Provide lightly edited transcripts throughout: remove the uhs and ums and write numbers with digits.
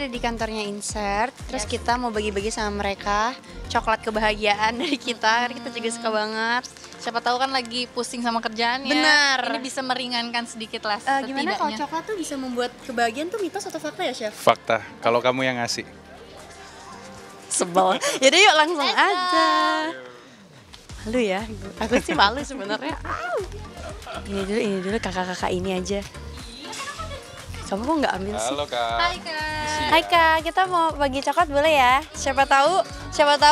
Di kantornya Insert, terus kita mau bagi-bagi sama mereka coklat kebahagiaan dari kita juga suka banget. Siapa tahu kan lagi pusing sama kerjaan ya. Benar. Ini bisa meringankan sedikit lah Gimana kalau coklat tuh bisa membuat kebahagiaan tuh mitos atau fakta ya, Chef? Fakta, kalau kamu yang ngasih. Sebel. Yaudah yuk langsung aja. Malu ya, aku sih malu sebenarnya. Ini dulu kakak-kakak ini aja. Kamu kok nggak ambil sih? Halo Kak. Hai Kak, kita mau bagi coklat boleh ya? Siapa tahu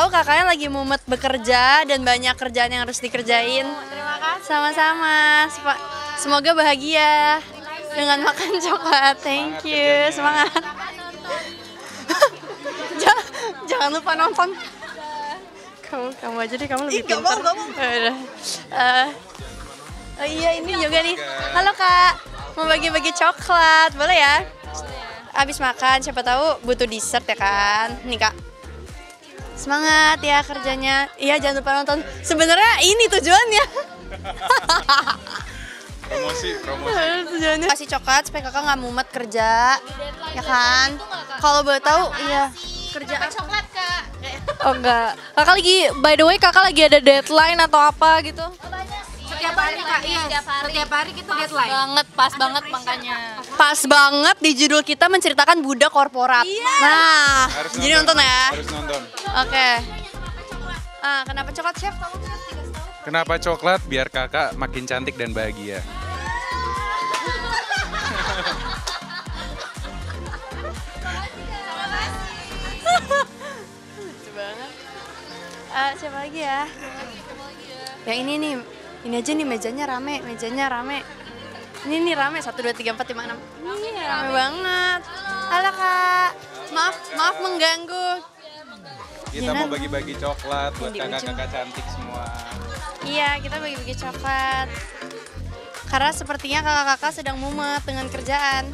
kakaknya lagi mumet bekerja dan banyak kerjaan yang harus dikerjain. Terima kasih. Sama-sama. Semoga bahagia dengan makan coklat. Thank you. Semangat. Jangan lupa nonton. Kamu aja deh, kamu lebih pintar. Oh iya, ini juga nih. Halo Kak. Mau bagi-bagi coklat, boleh ya? Abis makan, siapa tahu butuh dessert ya kan? Nih Kak. Semangat ya kerjanya. Iya, jangan lupa nonton. Sebenarnya ini tujuannya. Promosi. Tujuannya kasih coklat supaya kakak nggak mumet kerja, ya kan? Kalau boleh tahu, iya. Kerja apa? Coklat Kak. Oh enggak. Kakak lagi, by the way kakak lagi ada deadline atau apa gitu? Setiap hari Kak, iya. Setiap hari kita deadline. Pas banget makanya. Pas banget di judul kita menceritakan budak korporat. Iya. Nah, jadi nonton ya. Harus nonton. Oke. Kenapa coklat, Chef? Kamu Kenapa coklat? Biar kakak makin cantik dan bahagia. lucu banget. Siapa lagi ya? Yang ini nih. Ini aja nih mejanya rame. Ini nih rame 1 2 3 4 5 6. Ini rame banget. Halo Kak. Maaf mengganggu. Kita mau bagi-bagi coklat buat kakak-kakak cantik semua. Iya, kita bagi-bagi coklat. Karena sepertinya kakak-kakak sedang mumet dengan kerjaan.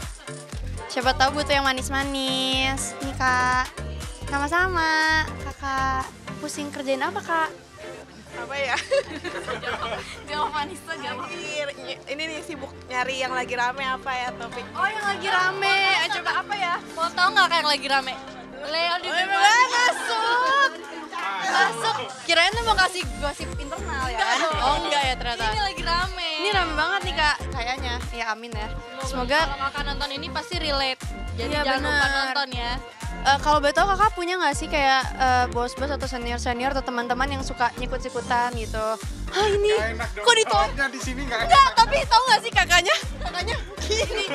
Siapa tahu butuh yang manis-manis. Nih Kak. Sama-sama. Kakak pusing kerjain apa Kak? Apa ya? Jawab manis tuh jawab. Ini nih sibuk nyari yang lagi rame apa ya topik. Oh yang lagi rame. Coba apa ya? Mau tau nggak kayak yang lagi rame? Leo di Masuk. Kirain tuh mau kasih gosip internal ya? Oh enggak ya ternyata. Ini lagi rame. Ini rame banget nih Kak, kayaknya. Ya amin ya. Semoga kalau kakak nonton ini pasti relate. Jadi Iya, jangan lupa bener. nonton ya. kalau boleh tahu kakak punya nggak sih kayak bos-bos atau senior-senior atau teman-teman yang suka nyikut-sikutan gitu? Hah ini kok ditolak? Di sini nggak Enggak, tapi tahu nggak sih kakaknya gini.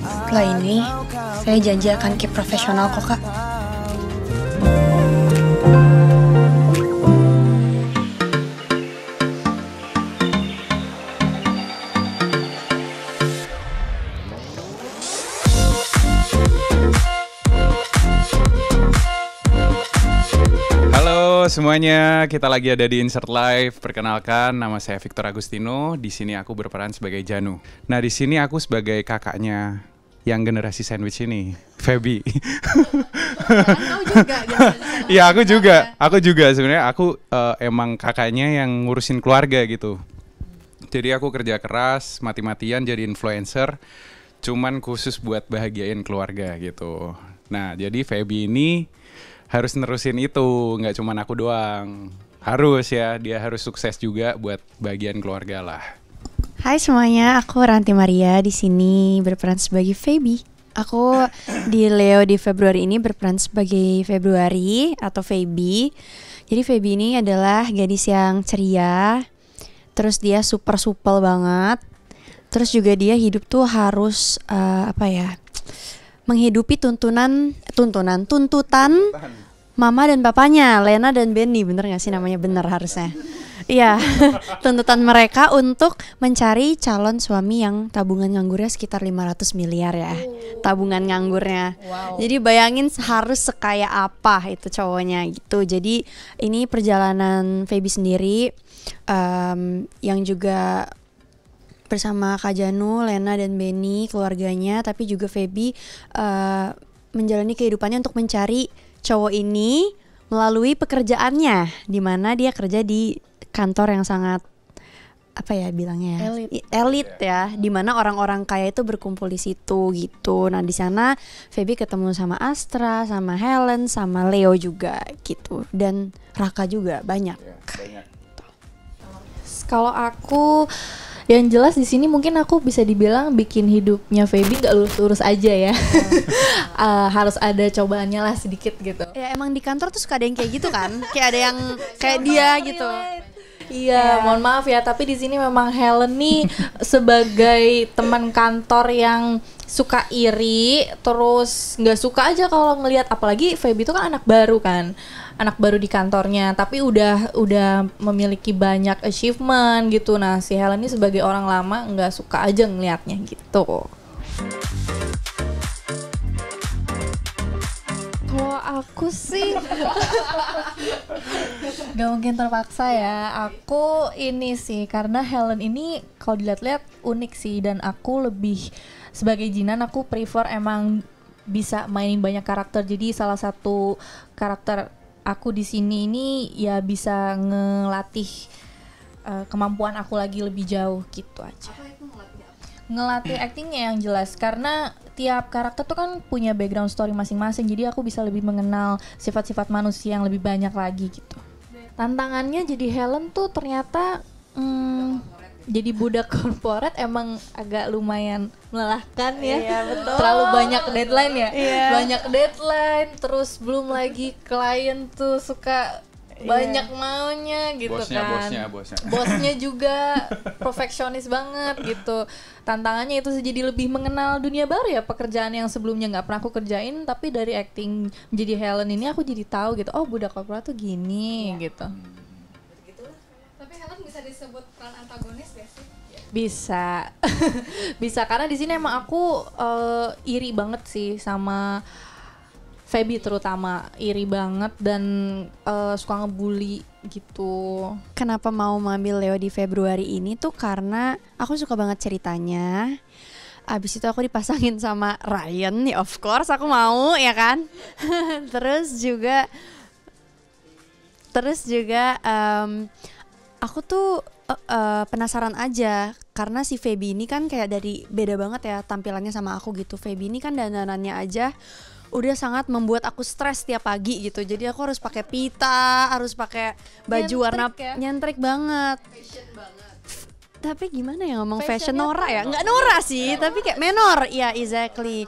Setelah ini, saya janji akan keep profesional kok Kak. Halo semuanya, kita lagi ada di Insert Live. Perkenalkan, nama saya Victor Agustino. Di sini aku berperan sebagai Janu. Nah, di sini aku sebagai kakaknya yang generasi sandwich ini, Feby. Kau juga Iya, aku juga sebenarnya aku emang kakaknya yang ngurusin keluarga gitu. Jadi aku kerja keras, mati-matian jadi influencer, cuman khusus buat bahagiain keluarga gitu. Nah, jadi Feby ini harus nerusin itu, nggak cuman aku doang. Harus ya, dia harus sukses juga buat bagian keluarga lah. Hai semuanya, aku Ranti Maria di sini berperan sebagai Feby. Aku di Leo di Februari ini berperan sebagai Februari atau Feby. Jadi Feby ini adalah gadis yang ceria, terus dia super supel banget. Terus juga dia hidup tuh harus menghidupi tuntutan mama dan papanya, Lena dan Benny, bener gak sih namanya? Bener harusnya. Iya, tuntutan mereka untuk mencari calon suami yang tabungan nganggurnya sekitar 500 miliar ya. Tabungan nganggurnya. Wow. Jadi bayangin harus sekaya apa itu cowoknya gitu. Jadi ini perjalanan Feby sendiri yang juga bersama Kak Janu, Lena dan Benny keluarganya, tapi juga Feby menjalani kehidupannya untuk mencari cowok ini melalui pekerjaannya, di mana dia kerja di kantor yang sangat apa ya bilangnya elit ya, di mana orang-orang kaya itu berkumpul di situ gitu. Nah di sana Feby ketemu sama Astra, sama Helen, sama Leo juga gitu, dan Raka juga banyak. Kalau aku yang jelas di sini mungkin aku bisa dibilang bikin hidupnya Feby nggak lurus-lurus aja ya. Harus ada cobaannya lah sedikit gitu. Ya emang di kantor tuh suka ada yang kayak gitu kan, kayak ada yang kayak dia gitu. Iya, mohon maaf ya, tapi di sini memang Helen nih sebagai teman kantor yang suka iri, terus nggak suka aja kalau ngelihat, apalagi Feby itu kan anak baru di kantornya, tapi udah memiliki banyak achievement gitu. Nah, si Helen ini sebagai orang lama nggak suka aja ngelihatnya gitu. Kalau aku sih gak mungkin terpaksa ya. Aku ini sih, karena Helen ini kalau dilihat-lihat unik sih, dan aku lebih sebagai Jinan aku prefer emang bisa mainin banyak karakter. Jadi salah satu karakter aku di sini ini ya bisa ngelatih kemampuan aku lagi lebih jauh gitu aja. Ngelatih actingnya yang jelas, karena tiap karakter tuh kan punya background story masing-masing, jadi aku bisa lebih mengenal sifat-sifat manusia yang lebih banyak lagi gitu. Tantangannya jadi Helen tuh ternyata jadi budak korporat emang agak lumayan melelahkan ya. Iya, betul. Terlalu banyak deadline ya. Iya. Banyak deadline, terus belum lagi klien tuh suka banyak maunya gitu kan. Bosnya juga perfeksionis banget gitu. Tantangannya itu jadi lebih mengenal dunia baru ya, pekerjaan yang sebelumnya nggak pernah aku kerjain, tapi dari acting menjadi Helen ini aku jadi tahu gitu. Oh, budak korporat tuh gini gitu. Tapi Helen bisa disebut peran antagonis gak sih? Bisa. Bisa, karena di sini emang aku iri banget sih sama Feby, terutama iri banget dan suka ngebully gitu. Kenapa mau ngambil Leo di Februari ini tuh karena aku suka banget ceritanya. Abis itu aku dipasangin sama Ryan, ya of course aku mau ya kan. Terus juga aku tuh penasaran aja, karena si Feby ini kan kayak dari beda banget ya tampilannya sama aku gitu. Feby ini kan dandanannya aja udah sangat membuat aku stres tiap pagi gitu. Jadi aku harus pakai pita, harus pakai baju warna nyentrik banget. Fashion banget. Tapi gimana ya ngomong fashion Nora ya? Nggak Nora sih, tapi kayak menor. Iya, exactly.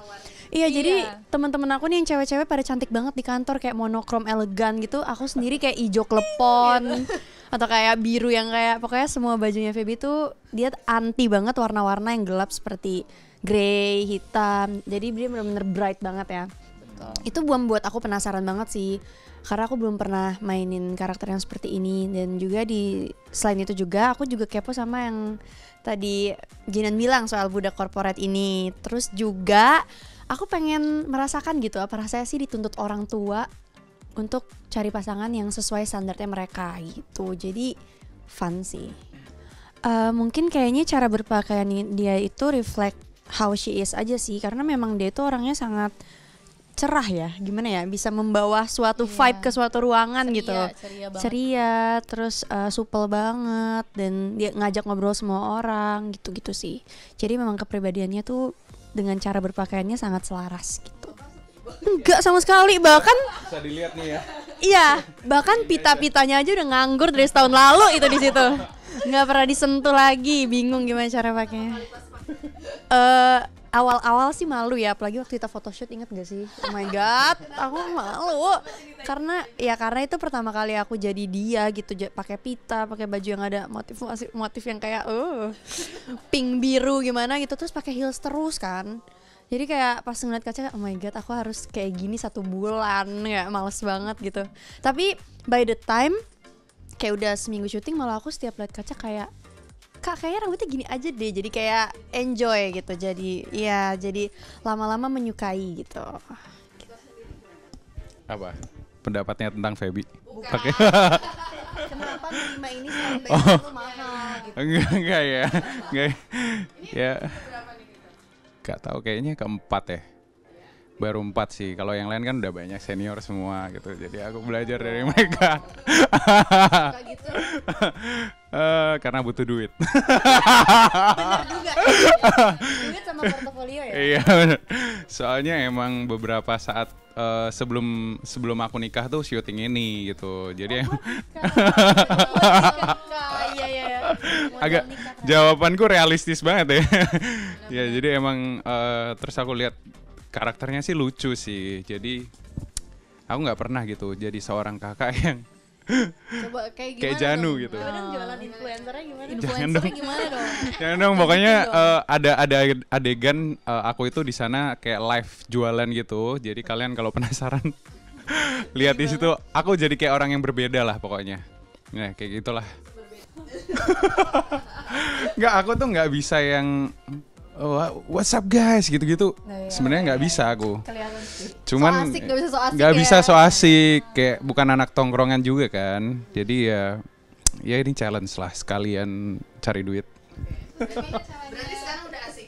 Iya, jadi teman-teman aku nih yang cewek-cewek pada cantik banget di kantor, kayak monokrom elegan gitu. Aku sendiri kayak hijau klepon atau kayak biru yang kayak pokoknya semua bajunya Feby tuh dia anti banget warna-warna yang gelap seperti grey, hitam. Jadi dia benar-benar bright banget ya. Itu membuat aku penasaran banget sih, karena aku belum pernah mainin karakter yang seperti ini. Dan juga selain itu juga aku juga kepo sama yang tadi Jinan bilang soal budak korporat ini. Terus juga aku pengen merasakan gitu apa rasanya sih dituntut orang tua untuk cari pasangan yang sesuai standarnya mereka gitu. Jadi fun sih. Mungkin kayaknya cara berpakaian dia itu reflect how she is aja sih, karena memang dia itu orangnya sangat cerah ya, gimana ya, bisa membawa suatu vibe ke suatu ruangan gitu. Ceria, terus supel banget, dan dia ngajak ngobrol semua orang gitu-gitu sih. Jadi memang kepribadiannya tuh dengan cara berpakaiannya sangat selaras gitu. Enggak sama sekali, bahkan bisa dilihat nih ya. Iya, bahkan pita-pitanya aja udah nganggur dari setahun lalu itu di situ. Nggak pernah disentuh lagi, bingung gimana cara pakainya. Awal-awal sih malu ya, apalagi waktu kita photoshoot, inget gak sih? Oh my god, aku malu karena itu pertama kali aku jadi dia gitu, pakai pita, pakai baju yang ada motif yang kayak pink biru gimana gitu, terus pakai heels terus kan. Jadi kayak pas ngeliat kaca, oh my god, aku harus kayak gini 1 bulan ya, males banget gitu. Tapi by the time kayak udah seminggu syuting malah aku setiap lihat kaca kayak Kak kayaknya rambutnya gini aja deh, jadi kayak enjoy gitu, jadi lama-lama menyukai gitu. Apa pendapatnya tentang Feby? Oke. Kenapa lima ini sampai itu mahal gitu? Enggak ya. Enggak. Ya. Gak tahu kayaknya keempat ya. Baru 4 sih. Kalau yang lain kan udah banyak senior semua gitu. Jadi aku belajar dari mereka. Gitu. Karena butuh duit. Bener juga. Duit sama portofolio ya. Iya bener. Soalnya emang beberapa saat sebelum aku nikah tuh syuting ini gitu. Jadi Iya. agak jawabanku realistis banget ya. Ya jadi emang terus aku lihat karakternya sih lucu sih. Jadi aku nggak pernah gitu jadi seorang kakak yang Coba kayak Janu dong? gitu. Kadang jualan influencernya gimana? Jangan dong. Gimana dong? Jangan dong, pokoknya ada adegan aku itu di sana kayak live jualan gitu. Jadi kalian kalau penasaran lihat di situ aku jadi kayak orang yang berbeda lah pokoknya. Nah, kayak gitulah. Nggak, aku tuh nggak bisa yang what's up guys gitu-gitu. Sebenarnya nggak bisa aku. Kelihatan sih. Cuman So asik, nggak bisa so asik nggak ya. bisa so asik, kayak bukan anak tongkrongan juga kan. Jadi ya ini challenge lah sekalian cari duit. Berarti sekarang udah asik.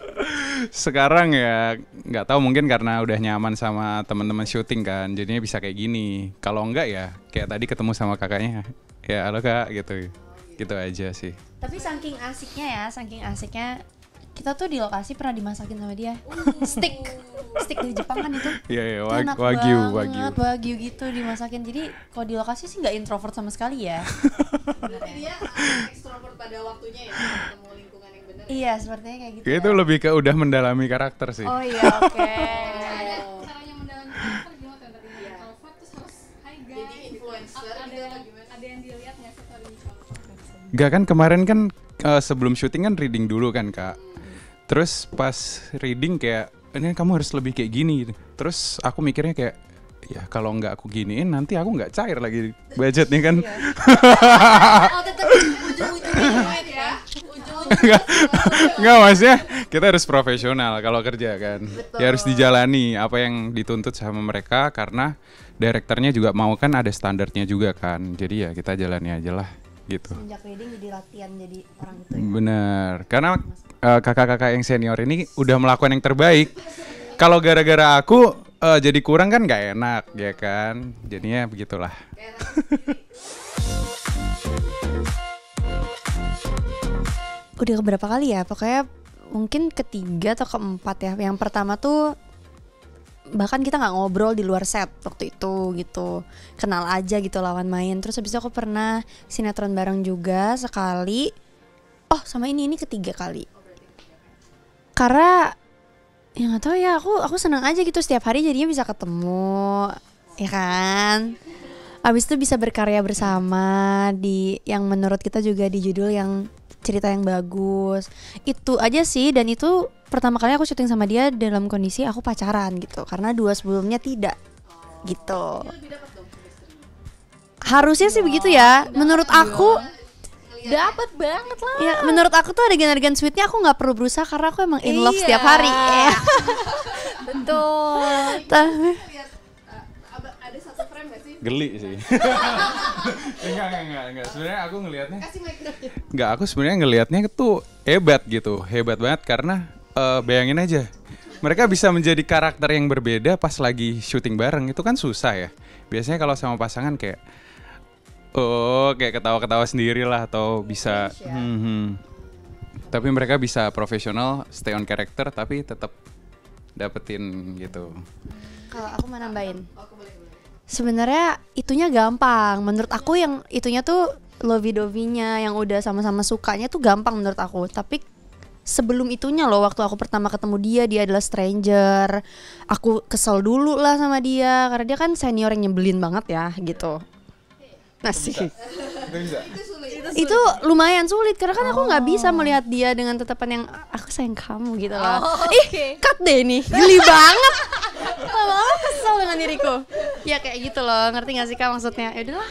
Sekarang ya nggak tahu, mungkin karena udah nyaman sama teman-teman syuting kan, jadinya bisa kayak gini. Kalau enggak ya kayak tadi ketemu sama kakaknya, ya halo kak gitu aja sih. Tapi saking asiknya kita tuh di lokasi pernah dimasakin sama dia. Steak dari Jepang kan itu. Iya Itu enak wagyu. wagyu gitu dimasakin. Jadi kalau di lokasi sih nggak introvert sama sekali ya. Dia ekstrovert pada waktunya ya, ketemu lingkungan yang benar. Iya, sepertinya kayak gitu. Itu lebih ke udah mendalami karakter sih. Oh iya, oke. Caranya mendalami karakter gimana tuh tadi introvert terus harus hi guys. Jadi influencer Ada gitu yang apa gimana? ada yang dilihat nggak sih tadi introvert? Gak kan kemarin kan sebelum syuting kan reading dulu kan kak. Terus pas reading kayak ini kamu harus lebih kayak gini gitu. Terus aku mikirnya kayak ya kalau nggak aku giniin nanti aku nggak cair lagi budgetnya kan. Oh, tetap ujung-ujungnya ya. Nggak maksudnya kita harus profesional kalau kerja kan. Ya harus dijalani apa yang dituntut sama mereka karena direkturnya juga mau kan ada standarnya juga kan. Jadi ya kita jalani aja lah gitu. Sejak reading jadi latihan jadi orang itu. Bener, karena kakak-kakak yang senior ini udah melakukan yang terbaik. Kalau gara-gara aku jadi kurang kan nggak enak ya kan. Jadinya begitulah. Udah keberapa kali ya? Pokoknya mungkin ketiga atau keempat ya. Yang pertama tuh bahkan kita nggak ngobrol di luar set waktu itu gitu, kenal aja gitu lawan main. Terus habis itu aku pernah sinetron bareng juga sekali. Oh sama ini ketiga kali. Karena ya nggak tahu ya, aku senang aja gitu setiap hari jadinya bisa ketemu, ya kan. Abis itu bisa berkarya bersama di yang menurut kita juga di judul yang cerita yang bagus. Itu aja sih, dan itu pertama kali aku syuting sama dia dalam kondisi aku pacaran gitu. Karena 2 sebelumnya tidak gitu. Harusnya sih begitu ya. Menurut aku Dapat banget lah. ya, menurut aku tuh adegan-adegan sweetnya aku nggak perlu berusaha karena aku emang in love setiap hari. Betul. Tapi Ada satu frame gak sih? Geli sih. Enggak. Sebenarnya aku ngelihatnya. Enggak, aku sebenarnya ngelihatnya tuh hebat banget karena bayangin aja. Mereka bisa menjadi karakter yang berbeda pas lagi syuting bareng, itu kan susah ya. Biasanya kalau sama pasangan kayak kayak ketawa-ketawa sendiri lah atau bisa tapi mereka bisa profesional, stay on character tapi tetap dapetin gitu. kalau aku mau nambahin, sebenarnya itunya gampang. Menurut aku yang itunya tuh lovey-dovey-nya yang udah sama-sama sukanya tuh gampang menurut aku. Tapi sebelum itunya loh, waktu aku pertama ketemu dia adalah stranger. Aku kesel dulu lah sama dia karena dia kan senior yang nyebelin banget ya gitu. Nah sih itu lumayan sulit karena kan aku nggak bisa melihat dia dengan tatapan yang aku sayang kamu gitu loh. Cut deh nih, geli banget. Lama-lama kesel dengan diriku. Ya kayak gitu loh, ngerti gak sih kak maksudnya? Ya udahlah.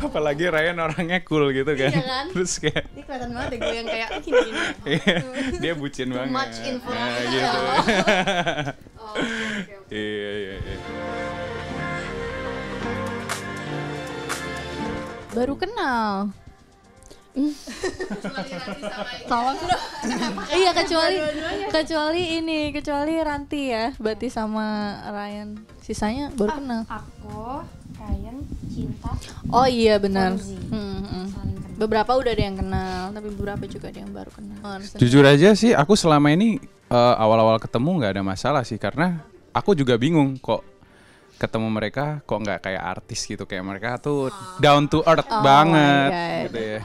Apalagi Ryan orangnya cool gitu kan. Iya kan? Terus kayak Ini kelihatan banget deh gue yang kayak gini-gini. dia bucin banget. much info. Nah, gitu. Oh, oke, oke. Iya. Baru kenal. Kecuali Ranti sama ini. Tolong iya kecuali Ranti ya, berarti sama Ryan. Sisanya baru kenal. Aku, Ryan, Cinta, Oh iya benar. Fauzi. Hmm. Beberapa udah ada yang kenal, tapi beberapa juga ada yang baru kenal. Jujur aja sih, aku selama ini awal-awal ketemu nggak ada masalah sih, karena aku juga bingung kok ketemu mereka kok nggak kayak artis gitu, kayak mereka tuh down to earth banget my God. gitu ya.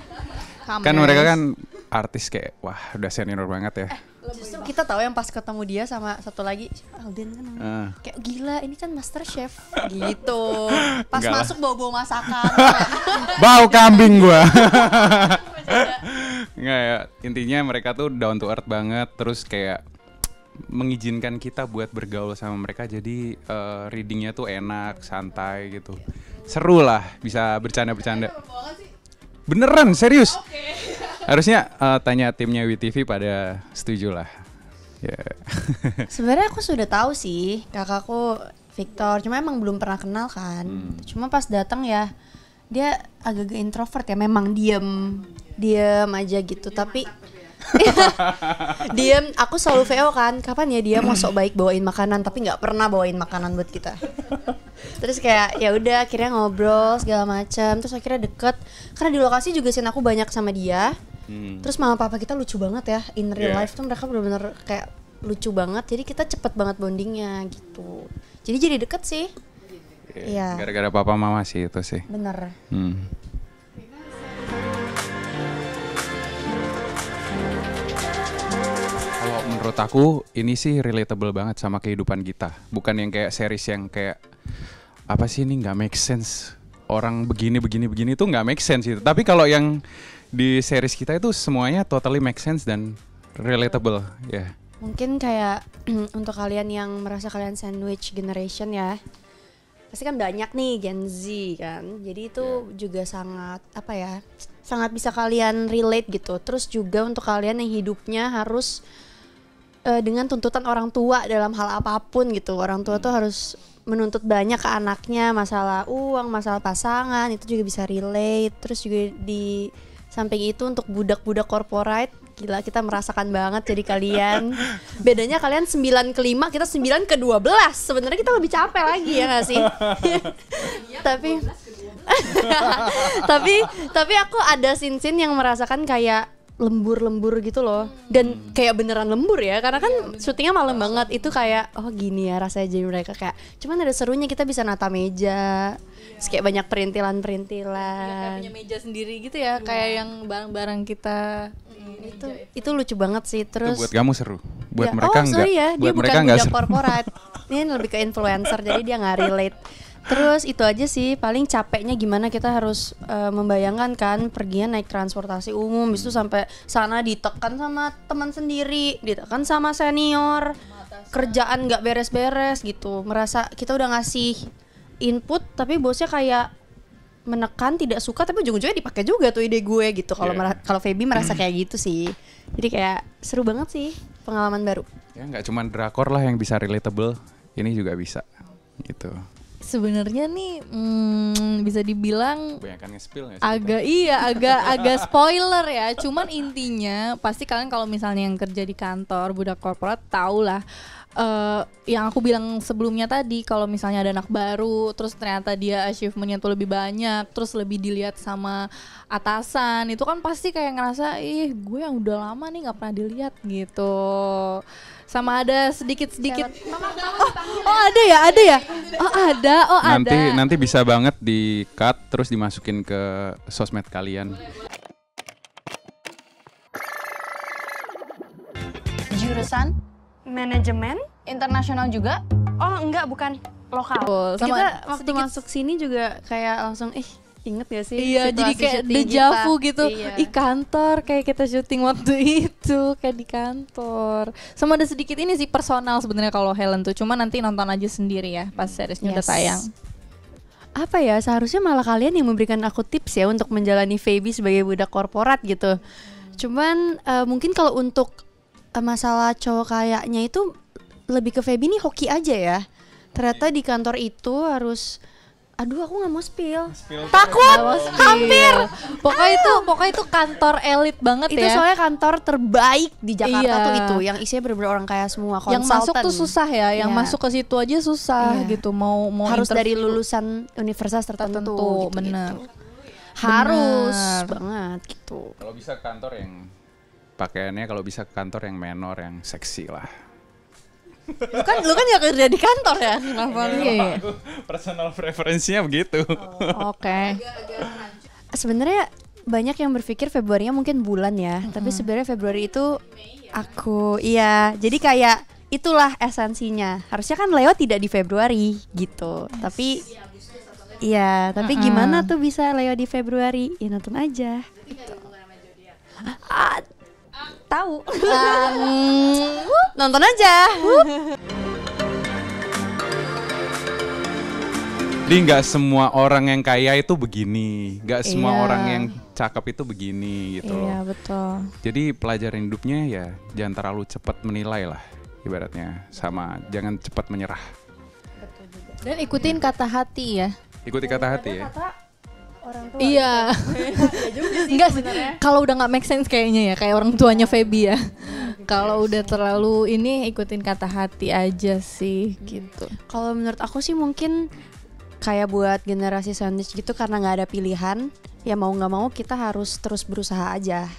Kan mereka kan artis kayak wah udah senior banget ya. Justru kita tahu yang pas ketemu dia sama satu lagi Alden kan kayak gila ini kan Master Chef gitu. Pas Enggak lah. masuk bawa-bawa masakan. Bau kambing gua. Nggak ya, intinya mereka tuh down to earth banget, terus kayak mengizinkan kita buat bergaul sama mereka, jadi readingnya tuh enak, santai gitu. Seru lah, bisa bercanda-bercanda. Bohongan sih. Beneran, serius. Harusnya tanya timnya WTV pada setuju lah. Ya. Sebenarnya aku sudah tahu sih kakakku Victor, cuma emang belum pernah kenal kan. Cuma pas datang ya dia agak-agak introvert ya, memang diem aja gitu. Tapi diem, aku selalu VO kan, kapan ya dia mau sok baik bawain makanan, tapi nggak pernah bawain makanan buat kita. Terus kayak ya udah akhirnya ngobrol segala macam, terus akhirnya deket karena di lokasi juga scene aku banyak sama dia. Terus mama papa kita lucu banget ya, in real life tuh mereka bener-bener kayak lucu banget, jadi kita cepet banget bondingnya gitu. Jadi deket sih. Iya. Gara-gara papa mama sih itu sih. Bener. Kalau menurut aku ini sih relatable banget sama kehidupan kita. Bukan yang kayak series yang kayak apa sih ini nggak make sense. Orang begini tuh nggak make sense itu. Tapi kalau yang di series kita itu semuanya totally make sense dan relatable ya. Mungkin kayak untuk kalian yang merasa kalian sandwich generation ya, pasti kan banyak nih Gen Z kan. Jadi itu juga sangat apa ya, sangat bisa kalian relate gitu. Terus juga untuk kalian yang hidupnya harus dengan tuntutan orang tua dalam hal apapun gitu. Orang tua tuh harus menuntut banyak ke anaknya, masalah uang, masalah pasangan, itu juga bisa relate. Terus juga di samping itu untuk budak-budak corporate, gila kita merasakan banget jadi kalian. Bedanya kalian 9 ke 5, kita 9 ke 12. Sebenarnya kita lebih capek lagi ya gak sih? tapi aku ada scene-scene yang merasakan kayak lembur-lembur gitu loh. Dan kayak beneran lembur ya, karena kan syutingnya malam banget. Itu kayak oh gini ya rasanya jadi mereka kayak. Cuman ada serunya, kita bisa nata meja. Terus kayak banyak perintilan-perintilan. Kayak punya meja sendiri gitu ya, kayak yang barang-barang kita. Itu lucu banget sih. Terus Itu buat kamu seru. Buat ya, mereka enggak. sorry ya, dia Buat bukan mereka enggak budak seru. korporat. Ini lebih ke influencer, jadi dia nggak relate. Terus itu aja sih, paling capeknya gimana kita harus membayangkan kan pergian naik transportasi umum, itu sampai sana ditekan sama teman sendiri, ditekan sama senior, kerjaan nggak beres-beres gitu. Merasa kita udah ngasih input, tapi bosnya kayak menekan, tidak suka, tapi ujung-ujungnya dipakai juga tuh ide gue gitu. Kalau kalau Feby merasa kayak gitu sih. Jadi kayak seru banget sih, pengalaman baru. Ya nggak cuma drakor lah yang bisa relatable, ini juga bisa gitu. Sebenarnya nih bisa dibilang Kebanyakan nge-spill nggak sih? agak spoiler ya. Cuman intinya pasti kalian kalau misalnya yang kerja di kantor budak korporat tau lah. Yang aku bilang sebelumnya tadi, kalau misalnya ada anak baru terus ternyata dia achievementnya tuh lebih banyak, terus lebih dilihat sama atasan, itu kan pasti kayak ngerasa ih gue yang udah lama nih nggak pernah dilihat gitu. Sama ada sedikit-sedikit ada ya Nanti bisa banget di cut terus dimasukin ke sosmed kalian. Jurusan manajemen internasional juga? Oh enggak, bukan lokal. Sama Kita waktu masuk sini juga kayak langsung inget gak sih? Iya, jadi situasi kayak syuting deja vu kita? gitu. Iya. Ih, kantor kayak kita syuting waktu itu, kayak di kantor. Sama ada sedikit ini sih personal sebenarnya kalau Helen tuh. Cuma nanti nonton aja sendiri ya pas seriesnya udah Yes. tayang. apa ya, seharusnya malah kalian yang memberikan aku tips ya untuk menjalani Feby sebagai budak korporat gitu. Cuman mungkin kalau untuk masalah cowok kayaknya itu lebih ke Feby nih hoki aja ya. Ternyata di kantor itu harus, aduh aku nggak mau spill. Takut, hampir. Pokoknya itu kantor elit banget Itu ya. soalnya kantor terbaik di Jakarta Iya. tuh itu, yang isinya bener-bener orang kaya semua, Yang masuk konsultan. tuh susah ya, yang Iya. masuk ke situ aja susah Iya. gitu. Mau Harus dari interview. lulusan universitas tertentu, Tertentu, gitu-gitu. bener. Harus Bener. banget gitu. Kalau bisa ke kantor yang pakaiannya, kalau bisa ke kantor yang menor, yang seksi lah. Lu kan gak kerja di kantor ya? Kenapa lu? Iya. Aku personal preferensinya begitu. Oke. Sebenarnya banyak yang berpikir Februarinya mungkin bulan ya, tapi sebenarnya Februari itu aku jadi kayak itulah esensinya. Harusnya kan Leo tidak di Februari gitu. Tapi tapi gimana tuh bisa Leo di Februari? Ya nonton aja. Tahu. Nonton aja. Jadi nggak semua orang yang kaya itu begini, nggak semua Iya. orang yang cakep itu begini gitu Iya, loh. betul. Jadi pelajaran hidupnya ya jangan terlalu cepat menilai lah ibaratnya, sama jangan cepat menyerah. Dan ikutin kata hati ya. Ikuti kata hati ya. Iya. Enggak sih. Kalau udah nggak make sense kayaknya ya, kayak orang tuanya Feby ya. Kalau udah terlalu ini ikutin kata hati aja sih gitu. Kalau menurut aku sih mungkin kayak buat generasi sandwich gitu, karena nggak ada pilihan, ya mau nggak mau kita harus terus berusaha aja.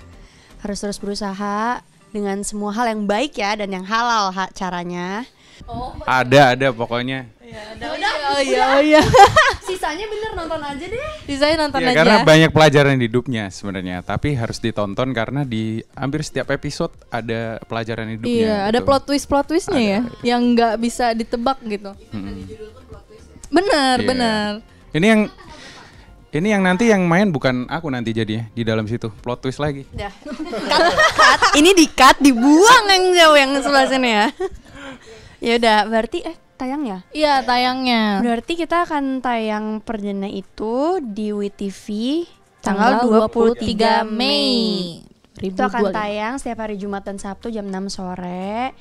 Harus terus berusaha dengan semua hal yang baik ya, dan yang halal caranya. Ada pokoknya. Oh iya. Sisanya bener nonton aja deh. Saya nonton Ya, aja. karena banyak pelajaran hidupnya sebenarnya, tapi harus ditonton karena di hampir setiap episode ada pelajaran hidupnya. Iya, ada gitu. plot twistnya ya, yang nggak bisa ditebak gitu. Benar, Iya. benar. Ini yang nanti yang main bukan aku nanti jadinya di dalam situ, plot twist lagi. Dah. Cut. Ini di-cut, dibuang yang jauh yang sebelah sini ya. Ya udah, berarti tayang ya? Iya, tayangnya Berarti kita akan tayang perdana itu di WTV tanggal 23 Mei. Itu akan 2025. tayang setiap hari Jumat dan Sabtu jam 6 sore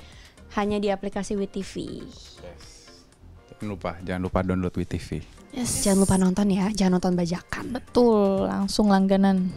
hanya di aplikasi WTV. Jangan lupa download WTV. Yes. Jangan lupa nonton ya, jangan nonton bajakan. Betul, langsung langganan.